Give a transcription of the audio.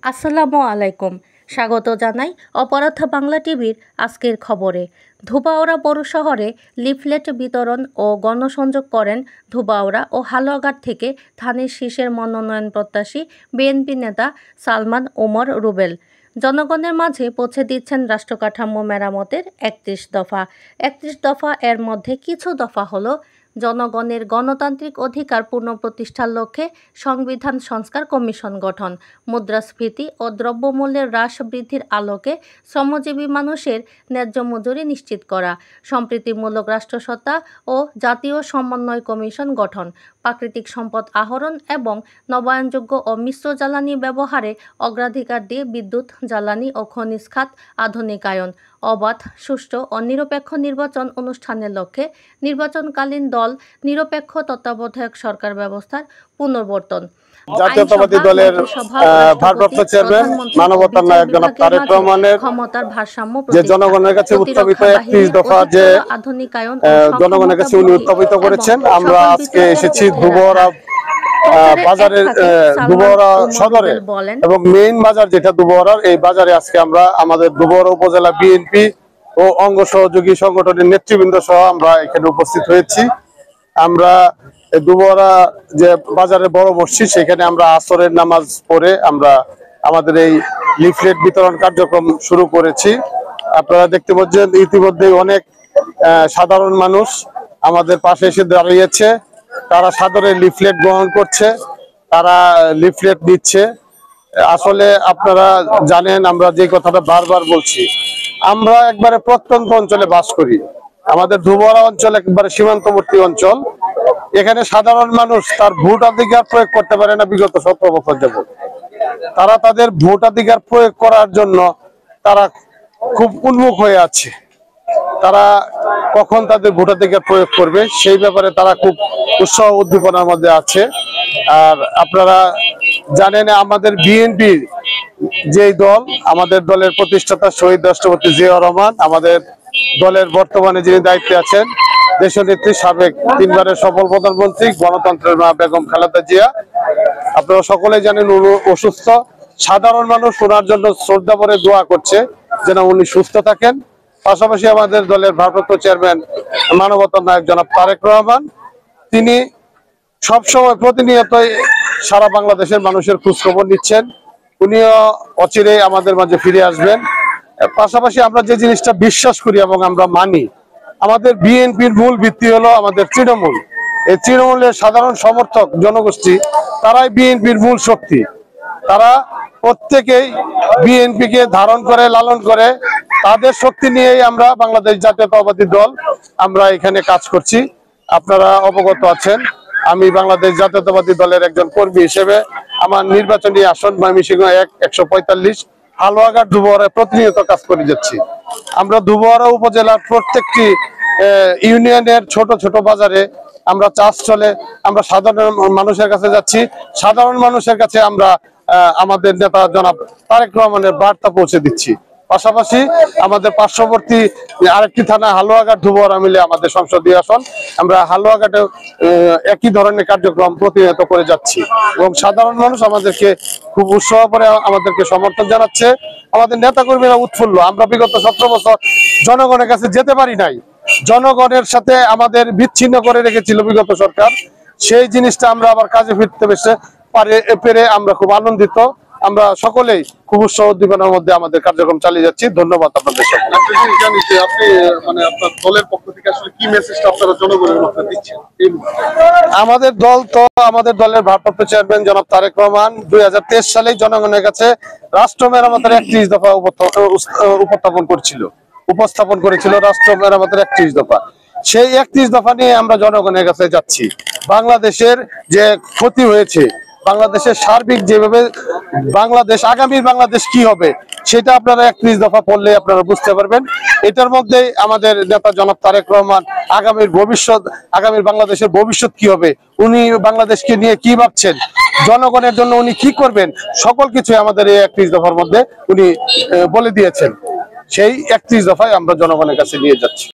আসসালামু আলাইকুম। স্বাগত জানাই অপরাধ বাংলা টিভির আজকের খবরে। ধোবাউড়া পৌর শহরে লিফলেট বিতরণ ও গণসংযোগ করেন ধোবাউড়া ও হালুয়াঘাট থেকে ধানের শীষের মনোনয়ন প্রত্যাশী বিএনপি নেতা সালমান ওমর রুবেল। জনগণের মাঝে পৌঁছে দিচ্ছেন রাষ্ট্রকাঠামো মেরামতের ৩১ দফা। ৩১ দফা এর মধ্যে কিছু দফা হলো জনগণের গণতান্ত্রিক অধিকার পুনঃপ্রতিষ্ঠার লক্ষ্যে সংবিধান সংস্কার কমিশন গঠন, মুদ্রাস্ফীতি ও দ্রব্যমূল্যের হ্রাস বৃদ্ধির আলোকে শ্রমজীবী মানুষের ন্যায্য মজুরি নিশ্চিত করা, সম্প্রীতিমূলক রাষ্ট্রসত্তা ও জাতীয় সমন্বয় কমিশন গঠন, প্রাকৃতিক সম্পদ আহরণ এবং নবায়নযোগ্য ও মিশ্র জ্বালানি ব্যবহারে অগ্রাধিকার দিয়ে বিদ্যুৎ, জ্বালানি ও খনিজ খাত আধুনিকায়ন, অবাধ, সুষ্ঠু ও নিরপেক্ষ নির্বাচন অনুষ্ঠানের লক্ষ্যে নির্বাচনকালীন দল নিরপেক্ষ তত্ত্বাবধায়ক সরকার ব্যবস্থার পুনর্বর্তন। জাতীয়তাবাদী দলের ভারপ্রাপ্ত চেয়ারম্যান মানবতার নায়ক জনাব তারেক রহমানের ক্ষমতার ভারসাম্য যে জনগণের কাছে উত্থাপিত ৩১ দফা যে জনগণের কাছে উনি উত্থাপিত করেছেন, আমরা আজকে এসেছি ধোবাউড়া বাজারের, ধোবাউড়া সদরে এবং মেইন বাজার যেটা ধোবাউড়ার, এই বাজারে আজকে আমরা আমাদের ধোবাউড়া উপজেলা বিএনপি ও অঙ্গ সহযোগী সংগঠনের নেতৃবৃন্দ সহ আমরা এখানে উপস্থিত হয়েছি। আমরা ধোবাউড়া যে বাজারে বড় মসজিদ, সেখানে আমরা আসরের নামাজ পড়ে আমরা আমাদের এই লিফলেট বিতরণ কার্যক্রম শুরু করেছি। আপনারা দেখতে পাচ্ছেন ইতিমধ্যে অনেক সাধারণ মানুষ আমাদের পাশে এসে দাঁড়িয়েছে, তারা সাদরে লিফলেট গ্রহণ করছে, তারা লিফলেট দিচ্ছে। আসলে আপনারা জানেন, আমরা যে কথাটা বারবার বলছি, আমরা একবারে প্রত্যন্ত অঞ্চলে বাস করি। আমাদের ধোবাউড়া অঞ্চল একবারে সীমান্তবর্তী অঞ্চল। এখানে সাধারণ মানুষ তার ভোটাধিকার প্রয়োগ করতে পারে না বিগত ১৭ বছর যাবত। তারা তাদের ভোটাধিকার প্রয়োগ করার জন্য তারা খুব উন্মুখ হয়ে আছে। তারা কখন তাদের ভোটাধিকার প্রয়োগ করবে সেই ব্যাপারে তারা খুব উৎসাহ উদ্দীপনার মধ্যে আছে। আর আপনারা জানেন, আমাদের বিএনপির যেই দল, আমাদের দলের প্রতিষ্ঠাতা শহীদ রাষ্ট্রপতি জিয়াউর রহমান, আমাদের দলের বর্তমানে যিনি দায়িত্বে আছেন দেশনেত্রী, সাবেক ৩ বারের সফল প্রধানমন্ত্রী, গণতন্ত্রের মা বেগম খালেদা জিয়া, আপনারা সকলেই জানেন উনি অসুস্থ। সাধারণ মানুষ ওনার জন্য শ্রদ্ধা ভরে দোয়া করছে যেন উনি সুস্থ থাকেন। পাশাপাশি আমাদের দলের ভারপ্রাপ্ত চেয়ারম্যান মানবতার নায়ক জনাব তারেক রহমান, তিনি সবসময় প্রতিনিয়ত সারা বাংলাদেশের মানুষের খোঁজখবর নিচ্ছেন। উনিও অচিরেই আমাদের মাঝে ফিরে আসবেন। পাশাপাশি আমরা যে জিনিসটা বিশ্বাস করি এবং আমরা মানি, আমাদের বিএনপির মূল ভিত্তি হলো আমাদের তৃণমূল। এই তৃণমূলের সাধারণ সমর্থক জনগোষ্ঠী, তারাই বিএনপির মূল শক্তি। তারা প্রত্যেকেই বিএনপিকে ধারণ করে, লালন করে। তাদের শক্তি নিয়েই আমরা বাংলাদেশ জাতীয়তাবাদী দল আমরা এখানে কাজ করছি। আপনারা অবগত আছেন, আমি বাংলাদেশ জাতীয়তাবাদী দলের একজন কর্মী হিসেবে আমার নির্বাচনী আসন ময়মনসিংহ ১৪৫ হালুয়াঘাট ধোবাউড়ায় প্রতিনিয়ত কাজ করে যাচ্ছি। আমরা ধোবাউড়া উপজেলার প্রত্যেকটি ইউনিয়নের ছোট ছোট বাজারে আমরা চাষ চলে আমরা সাধারণ মানুষের কাছে যাচ্ছি। সাধারণ মানুষের কাছে আমরা আমাদের নেতা জনাব তারেক রহমানের বার্তা পৌঁছে দিচ্ছি। পাশাপাশি আমাদের পার্শ্ববর্তী আরেকটি থানা হালুয়াঘাট ধোবাউড়া মিলে আমাদের সংসদীয় আসন, আমরা হালুয়াঘাটে একই ধরনের কার্যক্রম প্রতিনিয়ত করে যাচ্ছি এবং সাধারণ মানুষ আমাদেরকে খুব উৎসাহ করে আমাদেরকে সমর্থন জানাচ্ছে। আমাদের নেতাকর্মীরা উৎফুল্ল। আমরা বিগত ১৭ বছর জনগণের কাছে যেতে পারি নাই, জনগণের সাথে আমাদের বিচ্ছিন্ন করে রেখেছিল বিগত সরকার। সেই জিনিসটা আমরা আবার কাজে ফিরতে পেরে আমরা খুব আনন্দিত। আমরা সকলেই খুব উৎসাহ উদ্দীপনার মধ্যে আমাদের কার্যক্রম চালিয়ে যাচ্ছি। ধন্যবাদ আপনাদের সকলকে। আপনি মানে আপনার দলের পক্ষ থেকে আসলে কি মেসেজটা আপনারা জনগণের মধ্যে দিচ্ছেন? আমাদের দল তো, আমাদের দলের ভারপ্রাপ্ত চেয়ারম্যান জনাব তারেক রহমান ২০২৩ সালেই জনগণের কাছে রাষ্ট্র মেরামতের ৩১ দফা উপস্থাপন করেছিল রাষ্ট্র মেরামতের ৩১ দফা। সেই ৩১ দফা নিয়ে আমরা জনগণের কাছে যাচ্ছি। বাংলাদেশের যে ক্ষতি হয়েছে, বাংলাদেশের সার্বিক যেভাবে বাংলাদেশ, আগামীর বাংলাদেশ কি হবে সেটা আপনারা ৩১ দফা পড়লে আপনারা বুঝতে পারবেন। এটার মধ্যে আমাদের নেতা জনাব তারেক রহমান আগামীর বাংলাদেশের ভবিষ্যৎ কি হবে, উনি বাংলাদেশকে নিয়ে কি ভাবছেন, জনগণের জন্য উনি কি করবেন, সকল কিছু আমাদের এই ৩১ দফার মধ্যে উনি বলে দিয়েছেন। সেই ৩১ দফায় আমরা জনগণের কাছে নিয়ে যাচ্ছি।